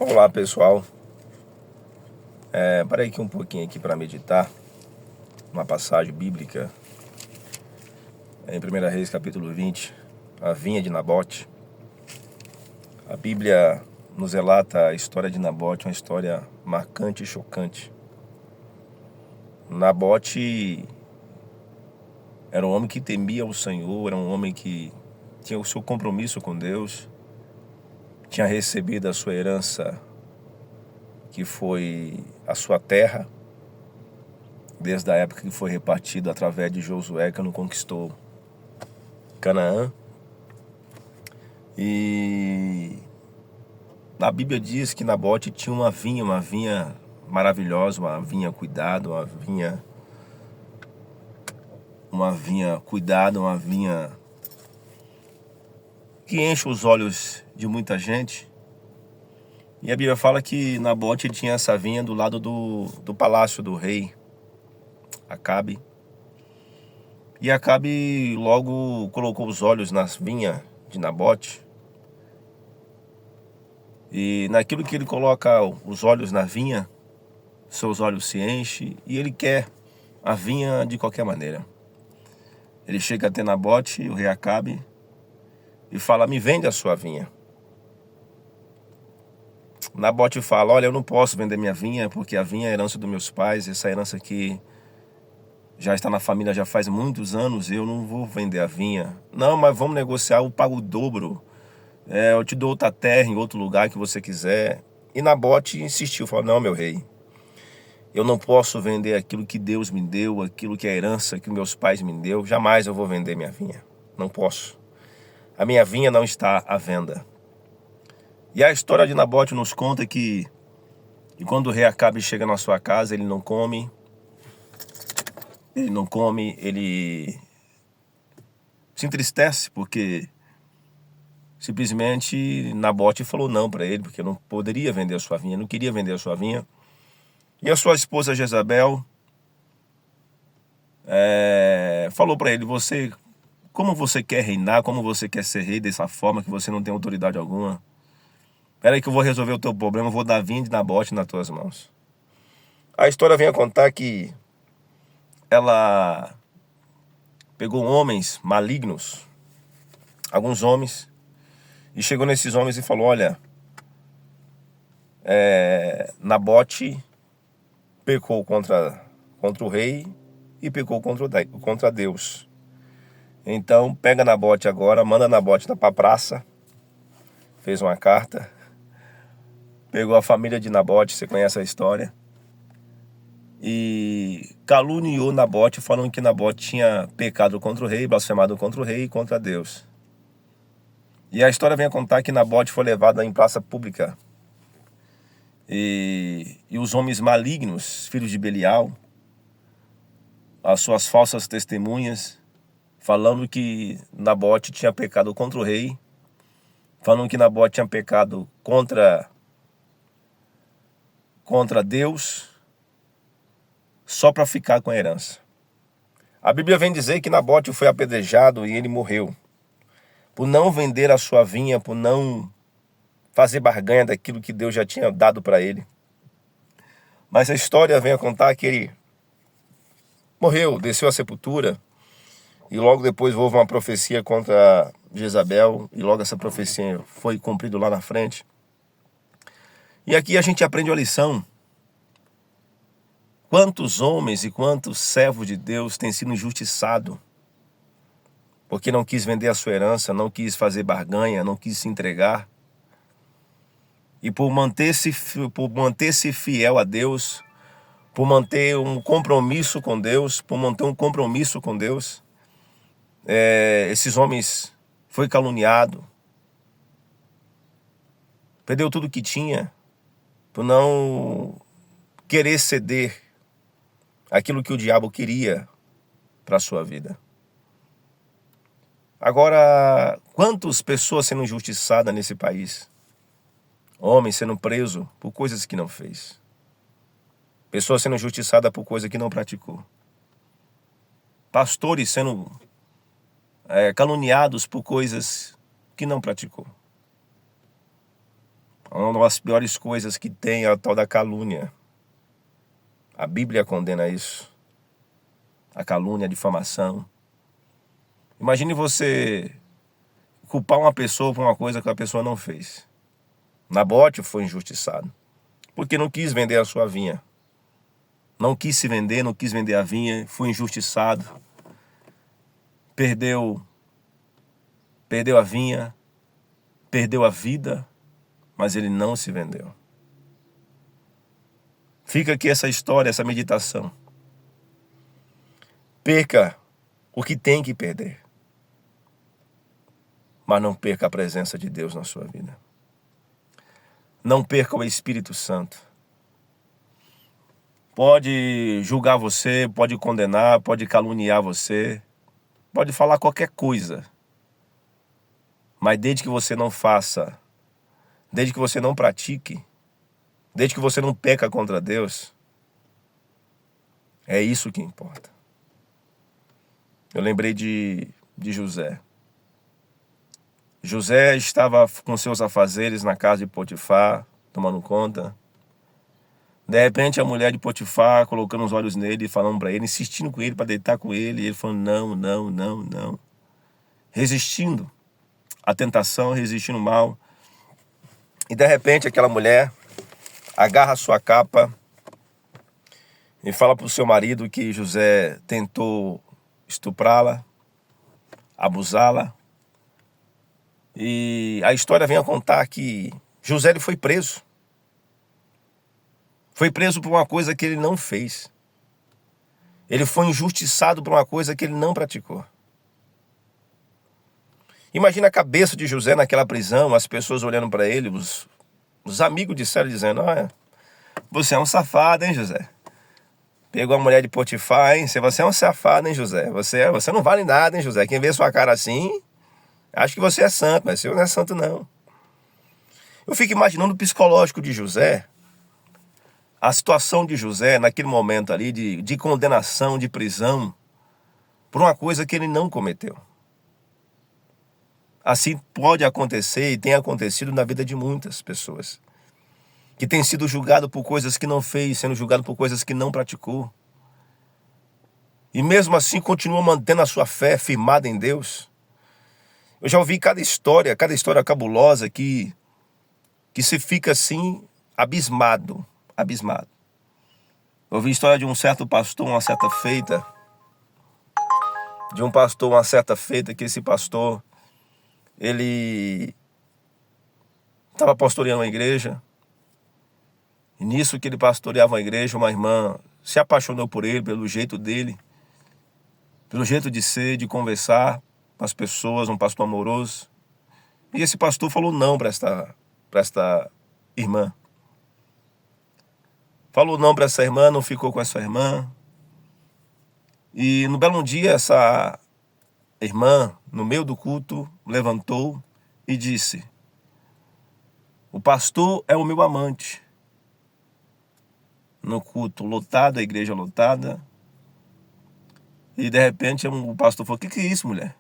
Olá pessoal, parei aqui um pouquinho aqui para meditar uma passagem bíblica em 1 Reis capítulo 20, a vinha de Nabote. A Bíblia nos relata a história de Nabote, uma história marcante e chocante. Nabote era um homem que temia o Senhor, era um homem que tinha o seu compromisso com Deus, tinha recebido a sua herança, que foi a sua terra, desde a época que foi repartido através de Josué, que não conquistou Canaã. E a Bíblia diz que Nabote tinha uma vinha maravilhosa, uma vinha cuidada, uma vinha que enche os olhos de muita gente. E a Bíblia fala que Nabote tinha essa vinha do lado do palácio do rei Acabe. E Acabe logo colocou os olhos nas vinhas de Nabote. E naquilo que ele coloca os olhos na vinha, seus olhos se enchem e ele quer a vinha de qualquer maneira. Ele chega até Nabote, o rei Acabe, e fala: me vende a sua vinha. Nabote fala: olha, eu não posso vender minha vinha, porque a vinha é herança dos meus pais, essa herança aqui já está na família já faz muitos anos, eu não vou vender a vinha. Não, mas vamos negociar, eu pago o dobro, eu te dou outra terra em outro lugar que você quiser. E Nabote insistiu, falou: não, meu rei, eu não posso vender aquilo que Deus me deu, aquilo que é a herança que meus pais me deu. Jamais eu vou vender minha vinha. Não posso. A minha vinha não está à venda. E a história de Nabote nos conta que quando o rei Acabe chega na sua casa, ele se entristece, porque simplesmente Nabote falou não para ele, porque não poderia vender a sua vinha, não queria vender a sua vinha. E a sua esposa Jezabel falou para ele: como você quer reinar, como você quer ser rei dessa forma que você não tem autoridade alguma? Espera aí que eu vou resolver o teu problema, eu vou dar a vinha de Nabote nas tuas mãos. A história vem a contar que ela pegou homens malignos, alguns homens, e chegou nesses homens e falou: olha, Nabote pecou contra o rei e pecou contra Deus. Então pega Nabote agora, manda Nabote pra praça, fez uma carta, pegou a família de Nabote, você conhece a história, e caluniou Nabote, falando que Nabote tinha pecado contra o rei, blasfemado contra o rei e contra Deus. E a história vem a contar que Nabote foi levado em praça pública. E os homens malignos, filhos de Belial, as suas falsas testemunhas, falando que Nabote tinha pecado contra o rei, falando que Nabote tinha pecado contra Deus, só para ficar com a herança. A Bíblia vem dizer que Nabote foi apedrejado e ele morreu, por não vender a sua vinha, por não fazer barganha daquilo que Deus já tinha dado para ele. Mas a história vem a contar que ele morreu, desceu à sepultura, e logo depois houve uma profecia contra Jezabel, e logo essa profecia foi cumprida lá na frente. E aqui a gente aprende a lição. Quantos homens e quantos servos de Deus têm sido injustiçados porque não quis vender a sua herança, não quis fazer barganha, não quis se entregar. E por manter-se fiel a Deus, por manter um compromisso com Deus, esses homens foi caluniado, perdeu tudo que tinha, por não querer ceder aquilo que o diabo queria para a sua vida. Agora, quantas pessoas sendo injustiçadas nesse país? Homens sendo presos por coisas que não fez. Pessoas sendo injustiçadas por coisas que não praticou. Pastores sendo caluniados por coisas que não praticou. Uma das piores coisas que tem é a tal da calúnia. A Bíblia condena isso. A calúnia, a difamação. Imagine você culpar uma pessoa por uma coisa que a pessoa não fez. Nabote foi injustiçado, porque não quis vender a sua vinha. Não quis se vender, não quis vender a vinha, foi injustiçado. Perdeu a vinha, perdeu a vida, mas ele não se vendeu. Fica aqui essa história, essa meditação. Perca o que tem que perder, mas não perca a presença de Deus na sua vida. Não perca o Espírito Santo. Pode julgar você, pode condenar, pode caluniar você, pode falar qualquer coisa. Mas desde que você não faça, desde que você não pratique, desde que você não peca contra Deus, é isso que importa. Eu lembrei de José. José estava com seus afazeres na casa de Potifar, tomando conta. De repente a mulher de Potifar colocando os olhos nele, falando para ele, insistindo com ele para deitar com ele. E ele falando não, não, não, não. Resistindo à tentação, resistindo ao mal. E de repente aquela mulher agarra a sua capa e fala para o seu marido que José tentou estuprá-la, abusá-la. E a história vem a contar que José ele foi preso. Foi preso por uma coisa que ele não fez. Ele foi injustiçado por uma coisa que ele não praticou. Imagina a cabeça de José naquela prisão, as pessoas olhando para ele, os amigos disseram dizendo, olha, você é um safado, hein, José? Pegou a mulher de Potifar, hein? Você é um safado, hein, José? Você não vale nada, hein, José? Quem vê sua cara assim, acha que você é santo, mas você não é santo, não. Eu fico imaginando o psicológico de José, a situação de José naquele momento ali de condenação, de prisão, por uma coisa que ele não cometeu. Assim pode acontecer e tem acontecido na vida de muitas pessoas, que tem sido julgado por coisas que não fez, sendo julgado por coisas que não praticou. E mesmo assim continua mantendo a sua fé firmada em Deus. Eu já ouvi cada história cabulosa que se fica assim abismado. Eu ouvi a história de um certo pastor, uma certa feita, que esse pastor, ele estava pastoreando uma igreja, e nisso que ele pastoreava uma igreja, uma irmã se apaixonou por ele, pelo jeito dele, pelo jeito de ser, de conversar com as pessoas, um pastor amoroso. E esse pastor falou não para esta irmã. Falou não para essa irmã, não ficou com essa irmã. E no belo dia, essa irmã, no meio do culto, levantou e disse, o pastor é o meu amante. No culto lotado, a igreja lotada. E de repente o pastor falou, que é isso, mulher?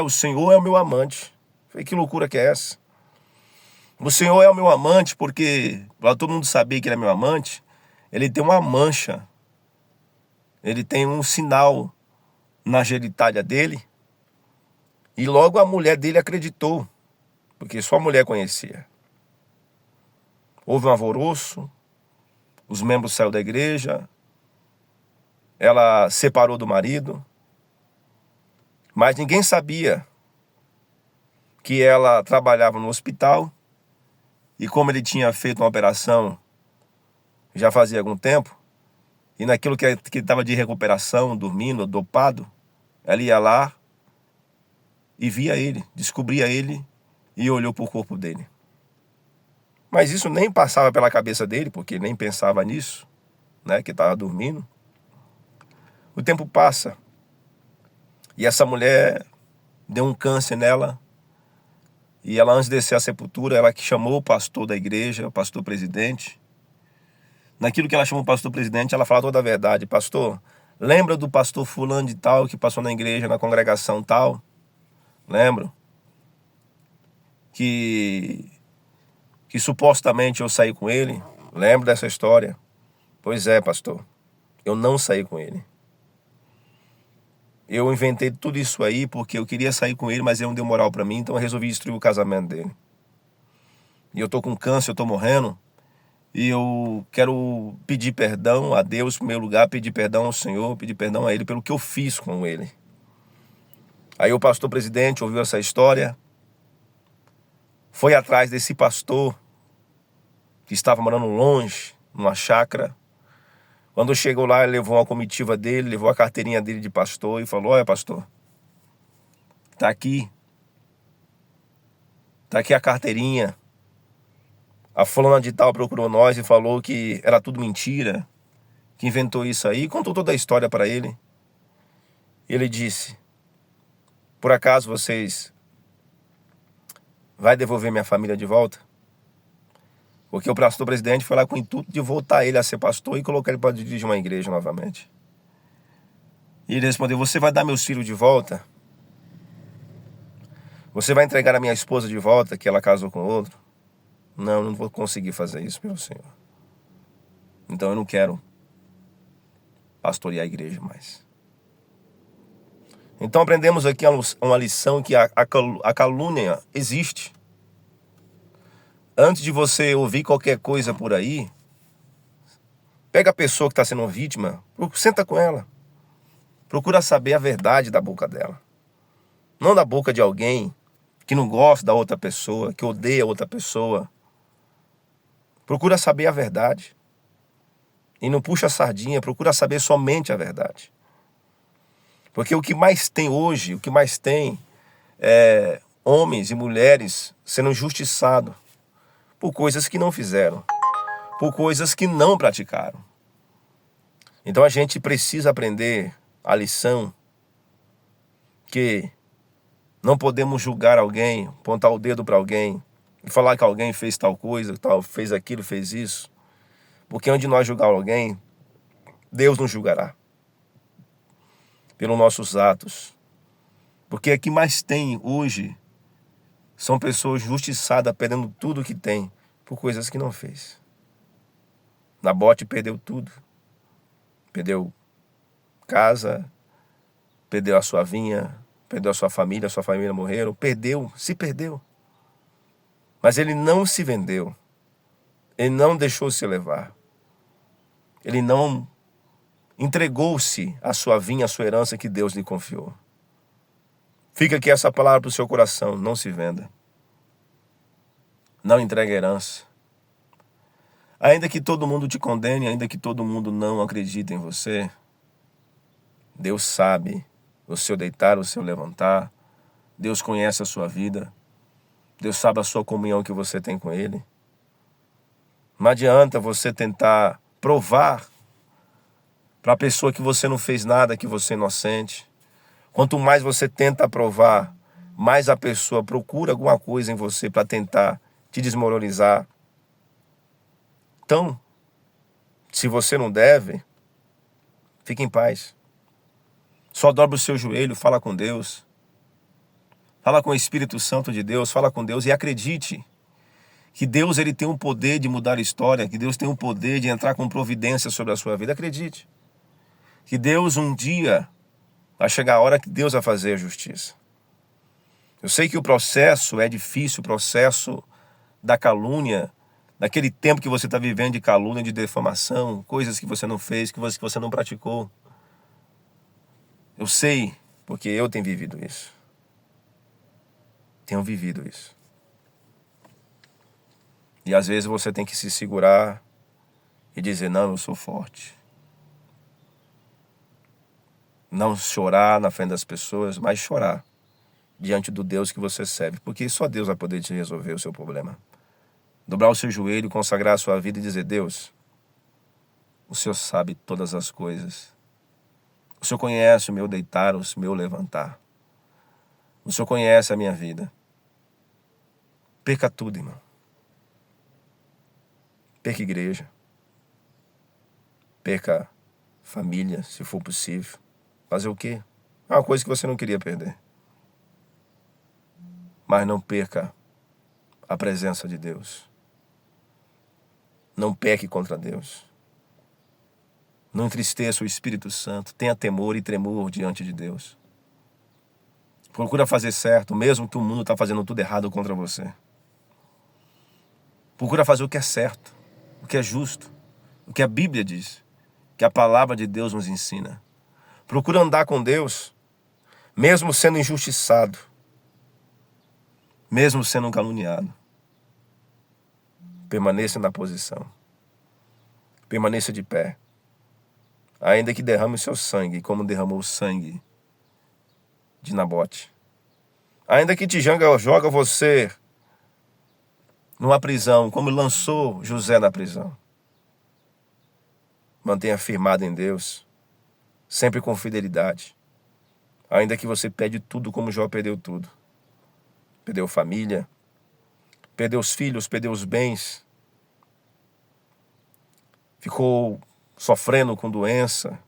O Senhor é o meu amante. Eu falei, que loucura que é essa? O Senhor é o meu amante porque, para todo mundo saber que ele é meu amante, ele tem uma mancha, ele tem um sinal na genitália dele, e logo a mulher dele acreditou, porque só a mulher conhecia. Houve um alvoroço, os membros saíram da igreja, ela separou do marido, mas ninguém sabia que ela trabalhava no hospital, e como ele tinha feito uma operação já fazia algum tempo, e naquilo que estava de recuperação, dormindo, dopado, ela ia lá e via ele, descobria ele e olhou para o corpo dele. Mas isso nem passava pela cabeça dele, porque nem pensava nisso, que estava dormindo. O tempo passa e essa mulher deu um câncer nela, e ela, antes de descer à sepultura, ela que chamou o pastor da igreja, o pastor presidente. Naquilo que ela chamou o pastor presidente, ela fala toda a verdade. Pastor, lembra do pastor fulano de tal que passou na igreja, na congregação tal? Lembro. Que que supostamente eu saí com ele. Lembro dessa história? Pois é, pastor. Eu não saí com ele. Eu inventei tudo isso aí porque eu queria sair com ele, mas ele não deu moral pra mim, então eu resolvi destruir o casamento dele. E eu tô com câncer, eu tô morrendo, e eu quero pedir perdão a Deus, em primeiro lugar, pedir perdão ao Senhor, pedir perdão a Ele pelo que eu fiz com ele. Aí o pastor presidente ouviu essa história, foi atrás desse pastor que estava morando longe, numa chácara. Quando chegou lá, ele levou uma comitiva dele, levou a carteirinha dele de pastor e falou: olha, pastor, tá aqui a carteirinha. A fulana de tal procurou nós e falou que era tudo mentira, que inventou isso aí, e contou toda a história para ele. Ele disse: por acaso vocês vai devolver minha família de volta? Porque o pastor presidente foi lá com o intuito de voltar ele a ser pastor e colocar ele para dirigir uma igreja novamente. E ele respondeu: você vai dar meus filhos de volta? Você vai entregar a minha esposa de volta, que ela casou com outro? Não, não vou conseguir fazer isso, meu Senhor. Então eu não quero pastorear a igreja mais. Então aprendemos aqui uma lição que a calúnia existe. Antes de você ouvir qualquer coisa por aí, pega a pessoa que está sendo vítima, senta com ela. Procura saber a verdade da boca dela. Não da boca de alguém que não gosta da outra pessoa, que odeia a outra pessoa. Procura saber a verdade. E não puxa a sardinha, procura saber somente a verdade. Porque o que mais tem hoje, o que mais tem é homens e mulheres sendo injustiçados por coisas que não fizeram, por coisas que não praticaram. Então a gente precisa aprender a lição que não podemos julgar alguém, apontar o dedo para alguém e falar que alguém fez tal coisa, tal, fez aquilo, fez isso. Porque onde nós julgar alguém, Deus nos julgará pelos nossos atos. Porque o que mais tem hoje são pessoas injustiçadas, perdendo tudo que tem por coisas que não fez. Nabote perdeu tudo. Perdeu casa, perdeu a sua vinha, perdeu a sua família morreram, se perdeu. Mas ele não se vendeu. Ele não deixou se levar. Ele não entregou-se a sua vinha, a sua herança que Deus lhe confiou. Fica aqui essa palavra para o seu coração: não se venda. Não entregue a herança. Ainda que todo mundo te condene, ainda que todo mundo não acredite em você, Deus sabe o seu deitar, o seu levantar. Deus conhece a sua vida. Deus sabe a sua comunhão que você tem com Ele. Não adianta você tentar provar para a pessoa que você não fez nada, que você é inocente. Quanto mais você tenta provar, mais a pessoa procura alguma coisa em você para tentar te desmoralizar. Então, se você não deve, fique em paz. Só dobra o seu joelho, fala com Deus. Fala com o Espírito Santo de Deus, fala com Deus e acredite que Deus ele tem um poder de mudar a história, que Deus tem um poder de entrar com providência sobre a sua vida. Acredite que Deus um dia vai chegar a hora que Deus vai fazer a justiça. Eu sei que o processo é difícil, o processo da calúnia, daquele tempo que você está vivendo de calúnia, de defamação, coisas que você não fez, que você não praticou. Eu sei, porque eu tenho vivido isso. Tenho vivido isso. E às vezes você tem que se segurar e dizer: não, eu sou forte. Não chorar na frente das pessoas, mas chorar diante do Deus que você serve. Porque só Deus vai poder te resolver o seu problema. Dobrar o seu joelho, consagrar a sua vida e dizer: Deus, o Senhor sabe todas as coisas. O Senhor conhece o meu deitar, o meu levantar. O Senhor conhece a minha vida. Perca tudo, irmão. Perca igreja. Perca família, se for possível. Fazer o quê? É uma coisa que você não queria perder. Mas não perca a presença de Deus. Não peque contra Deus. Não entristeça o Espírito Santo. Tenha temor e tremor diante de Deus. Procura fazer certo, mesmo que o mundo está fazendo tudo errado contra você. Procura fazer o que é certo, o que é justo, o que a Bíblia diz, que a palavra de Deus nos ensina. Procura andar com Deus, mesmo sendo injustiçado, mesmo sendo caluniado. Permaneça na posição. Permaneça de pé. Ainda que derrame o seu sangue, como derramou o sangue de Nabote. Ainda que te joga você numa prisão, como lançou José na prisão. Mantenha firmado em Deus, sempre com fidelidade. Ainda que você perde tudo como Jó perdeu tudo. Perdeu família, perdeu os filhos, perdeu os bens. Ficou sofrendo com doença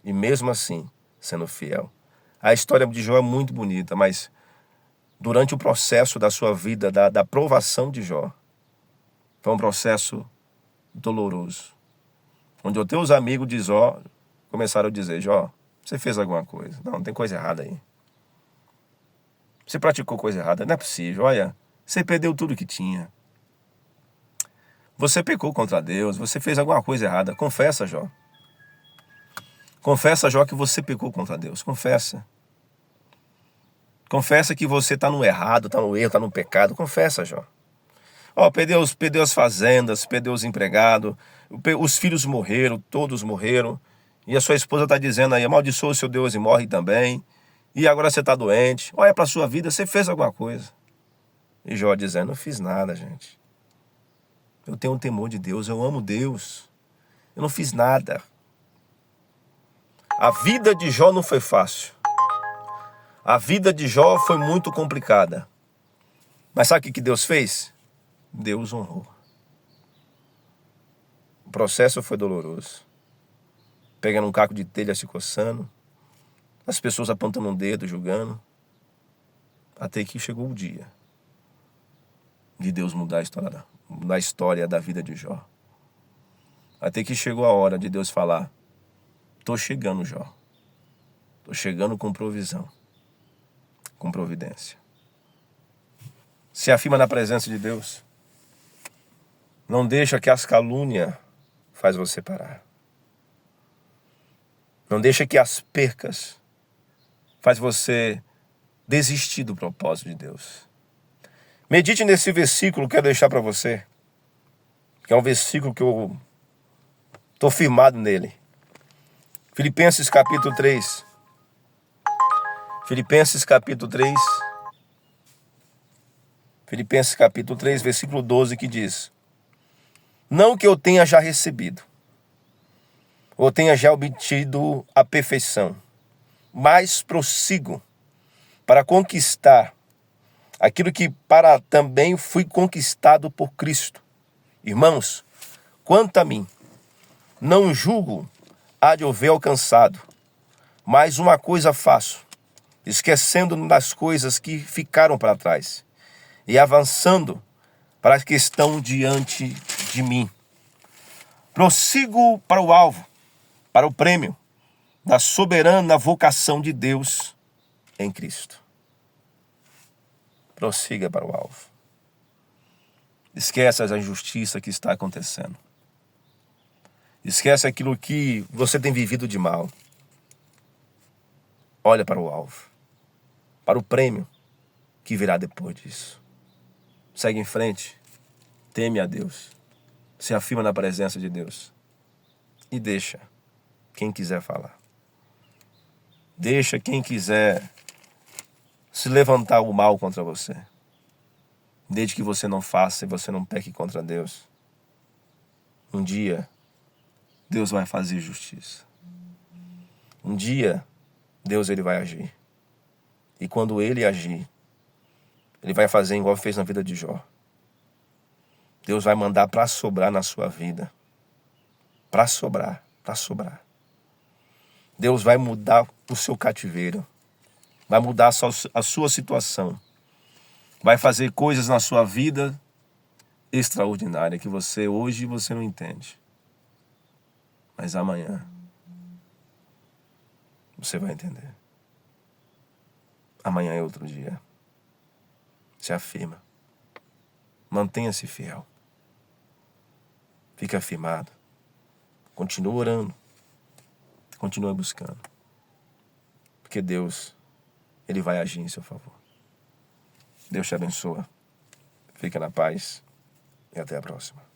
e mesmo assim sendo fiel. A história de Jó é muito bonita, mas durante o processo da sua vida, da provação de Jó, foi um processo doloroso. Onde os teus amigos de Jó começaram a dizer: Jó, você fez alguma coisa. Não, tem coisa errada aí. Você praticou coisa errada, não é possível. Olha, você perdeu tudo que tinha. Você pecou contra Deus, você fez alguma coisa errada. Confessa, Jó. Confessa, Jó, que você pecou contra Deus. Confessa. Confessa que você está no errado, está no erro, está no pecado. Confessa, Jó. Perdeu as fazendas, perdeu os empregados, os filhos morreram, todos morreram. E a sua esposa está dizendo aí: amaldiçoa o seu Deus e morre também. E agora você está doente. Olha para a sua vida, você fez alguma coisa. E Jó dizendo: não fiz nada, gente. Eu tenho um temor de Deus, eu amo Deus. Eu não fiz nada. A vida de Jó não foi fácil. A vida de Jó foi muito complicada. Mas sabe o que Deus fez? Deus honrou. O processo foi doloroso. Pegando um caco de telha, se coçando. As pessoas apontando um dedo, julgando. Até que chegou o dia de Deus mudar a história da vida de Jó. Até que chegou a hora de Deus falar: tô chegando, Jó. Tô chegando com provisão, com providência. Se afirma na presença de Deus. Não deixa que as calúnias faz você parar. Não deixa que as percas faz você desistir do propósito de Deus. Medite nesse versículo que eu quero deixar para você. Que é um versículo que eu estou firmado nele. Filipenses capítulo 3. Filipenses capítulo 3. Filipenses capítulo 3, versículo 12, que diz: não que eu tenha já recebido, ou tenha já obtido a perfeição, mas prossigo para conquistar aquilo que para também fui conquistado por Cristo. Irmãos, quanto a mim, não julgo há de haver alcançado, mas uma coisa faço, esquecendo das coisas que ficaram para trás e avançando para as que estão diante de mim. Prossigo para o alvo, para o prêmio da soberana vocação de Deus em Cristo. Prossiga para o alvo. Esquece a injustiça que está acontecendo. Esquece aquilo que você tem vivido de mal. Olha para o alvo, para o prêmio que virá depois disso. Segue em frente, teme a Deus, se afirma na presença de Deus e deixa quem quiser falar. Deixa quem quiser se levantar o mal contra você. Desde que você não faça e você não peque contra Deus. Um dia, Deus vai fazer justiça. Um dia, Deus ele vai agir. E quando ele agir, ele vai fazer igual fez na vida de Jó. Deus vai mandar para sobrar na sua vida. Para sobrar, para sobrar. Deus vai mudar o seu cativeiro. Vai mudar a sua situação. Vai fazer coisas na sua vida extraordinária que hoje você não entende. Mas amanhã você vai entender. Amanhã é outro dia. Se afirma. Mantenha-se fiel. Fica afirmado. Continua orando. Continua buscando. Porque Deus, Ele vai agir em seu favor. Deus te abençoa. Fica na paz e até a próxima.